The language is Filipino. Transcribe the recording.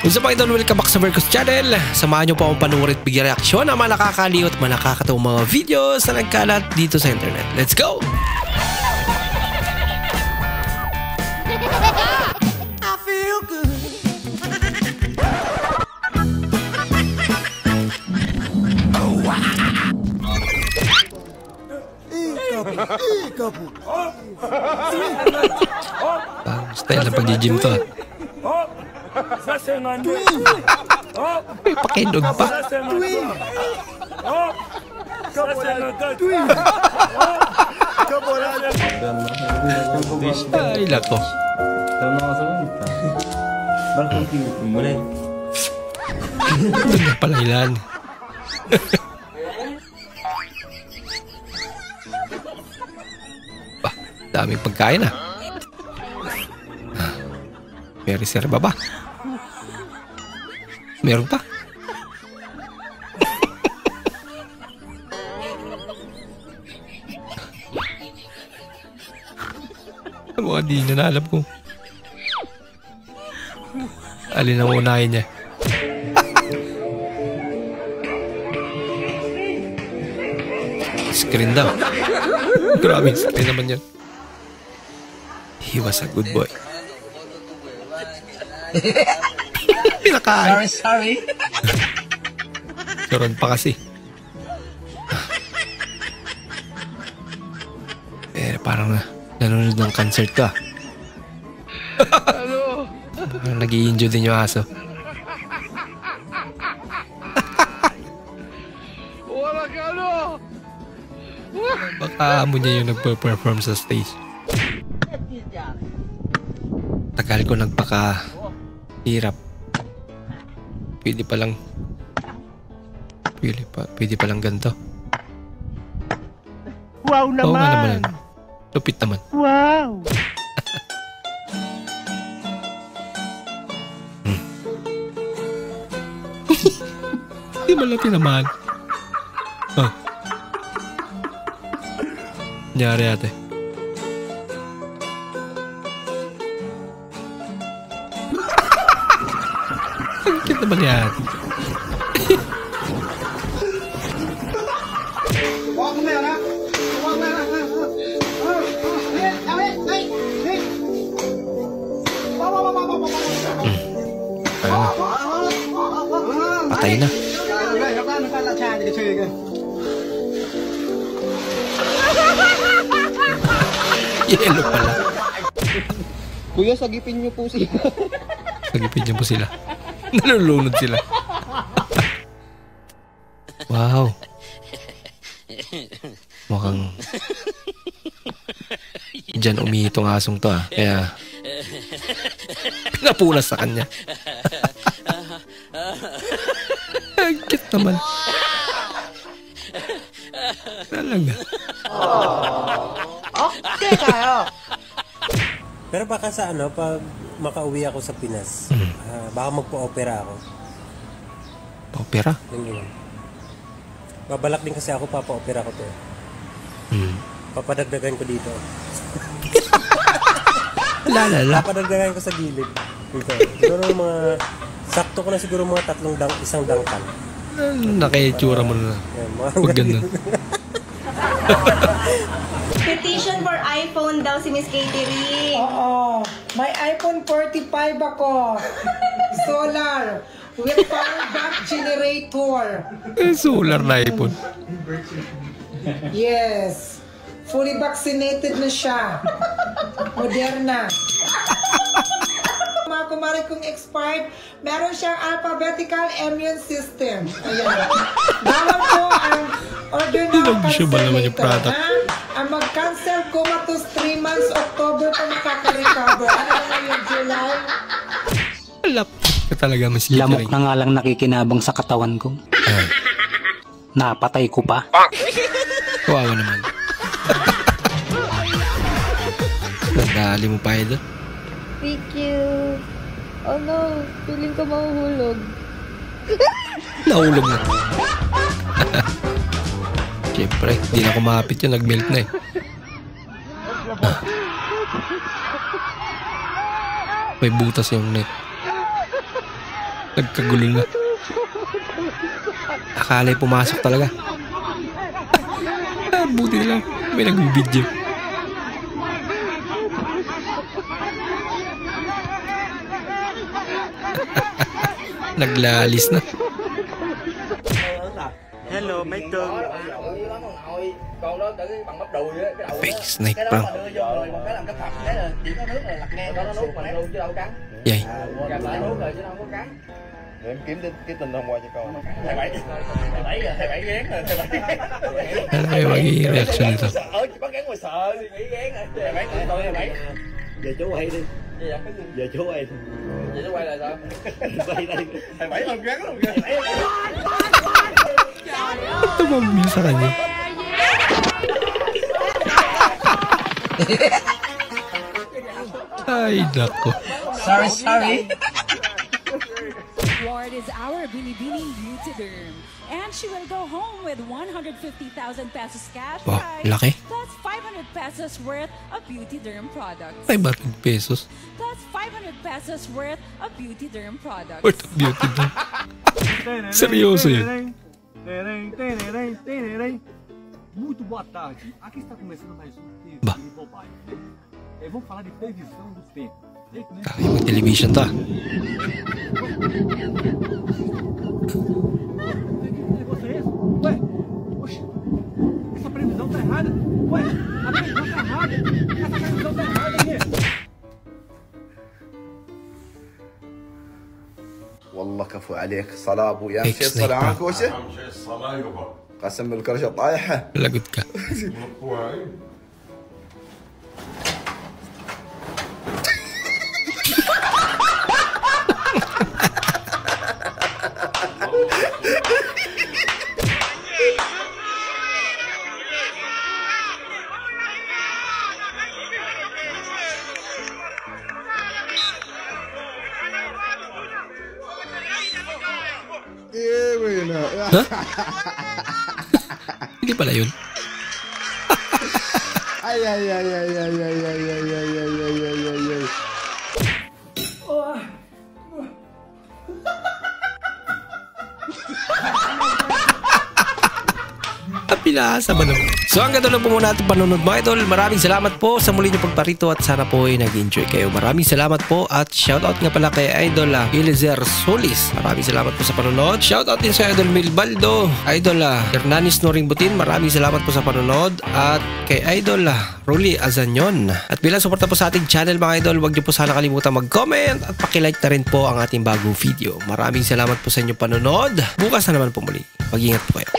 What's up mga idol? Welcome back sa Vercos Channel. Samahan nyo po akong panuorin at bigyan reaksyon ng mga nakakaliw at mga nakakatawang mga videos na nagkalat dito sa internet. Let's go! I feel good. Oh, wow. Style na pag-gym to. May pakindog pa. Ay, lako. Ito na pala ilan. Bah, daming pagkain ah. May reserva ba? Meron pa? Mga di na alam kung alin ang unahin niya. Screen daw. Grabe, screen naman yan. He was a good boy. Pinakain. Sorry. Karon pa kasi. Parang nanonood ng concert ka. Parang nag-i-enjoy din yung aso. Baka amo niya yung nagpa-perform sa stage. Tagal ko nagpaka-hirap. Pwede pa lang ganito. Wow naman! Oo nga naman. Lupit naman. Wow! Hindi malaki naman. Oh. Nyari ate. Ang cute naman yan. Patay na. Yellow pala. Kuya, sagipin niyo po sila. Sagipin niyo po sila. Nalulunod sila. Wow. Mukhang diyan umihitong asong to ah. Kaya pinapunas sa kanya. Ang cute naman. Talaga. Okay kayo. Pero baka sa pag makauwi ako sa Pinas, baka magpa-opera ako. Pa-opera? Babalak din kasi ako, papa-opera ko to. Papadagdagan ko dito. Lalala. Papadagdagan ko sa gilid. Dito. Siguro sakto ko na siguro isang dangkan. Nakaitsura mo na. Huwag ganun. Petition for iPhone daw si Miss Katie Ring. Oo. May iPhone 45 ako. Solar. With power back generator. Solar na iPhone. Yes. Fully vaccinated na siya. Moderna. Mga kumari kong expired, meron siyang alphabetical immune system. Ayan. Bawal po ang order ng cancelator. Ang mag-cancel comatose 3 months, October pa makaka-recover. Ano na yung July? Alap ka talaga, Miss Katie. Lamok na nga lang nakikinabang sa katawan ko. Napatay ko pa. Kawawa naman. Nagdali mo pa ito. Thank you. Oh no, feeling ko mahuhulog. Nahulog na. Siyempre, di na kumapit yun. Nag-melt na eh. May butas yung net. Nagkagulo na. Akala'y pumasok talaga. Buti lang. May nag-video. Naglalis na. Hello, may dog. Fake snake prank. Yay. Em kiếm cái tình hôm qua cho con. Ano kayo magiging reaction nito? Giờ chú quay đi. Giờ chú quay. Giờ chú quay là sao? Quay đây. Thầy Bảy không gắn luôn kìa. Ito mamil sa kanya. Ay, nako. Sorry. Ward is our Binibini Beautyderm. And she will go home with 150,000 pesos cash Wow, prize. laki. Plus 500 pesos worth of Beautyderm products. 500 pesos. Plus 500 pesos worth of Beautyderm products. Worth of beauty din. Seryoso yun. Muito boa tarde. Aqui está começando mais um Bah. TV Bobagem. Vamos falar de previsão dos tempos. Ay, may television to ah. Negócio é esse? Ué, oxe, essa previsão tá errada. Ué, a previsão tá errada. Essa previsão tá errada aqui. والله كفو عليك صلاة ابو يا Fake شيء snake صلاة prank. عنك وشه قسم بالكرشة طايحة Lagot ka. Hindi pala yun. ay ay ay ay ay ay ay ay ay ay ay ay ay ay. Pinasa ba naman? So hanggang doon lang po muna ating panunod mga idol. Maraming salamat po sa muli nyo pagparito at sana po ay nag-enjoy kayo. Maraming salamat po at shoutout nga pala kay Idol Elizer Solis. Maraming salamat po sa panunod. Shoutout din sa Idol Milbaldo, Idol Hernanis Noring Butin. Maraming salamat po sa panunod at kay Idol Rolly Azanyon. At bilang suporta po sa ating channel mga idol, huwag nyo po sana kalimutan mag-comment at pakilike na rin po ang ating bagong video. Maraming salamat po sa inyong panunod. Bukas na naman po muli. Mag-ingat po kayo.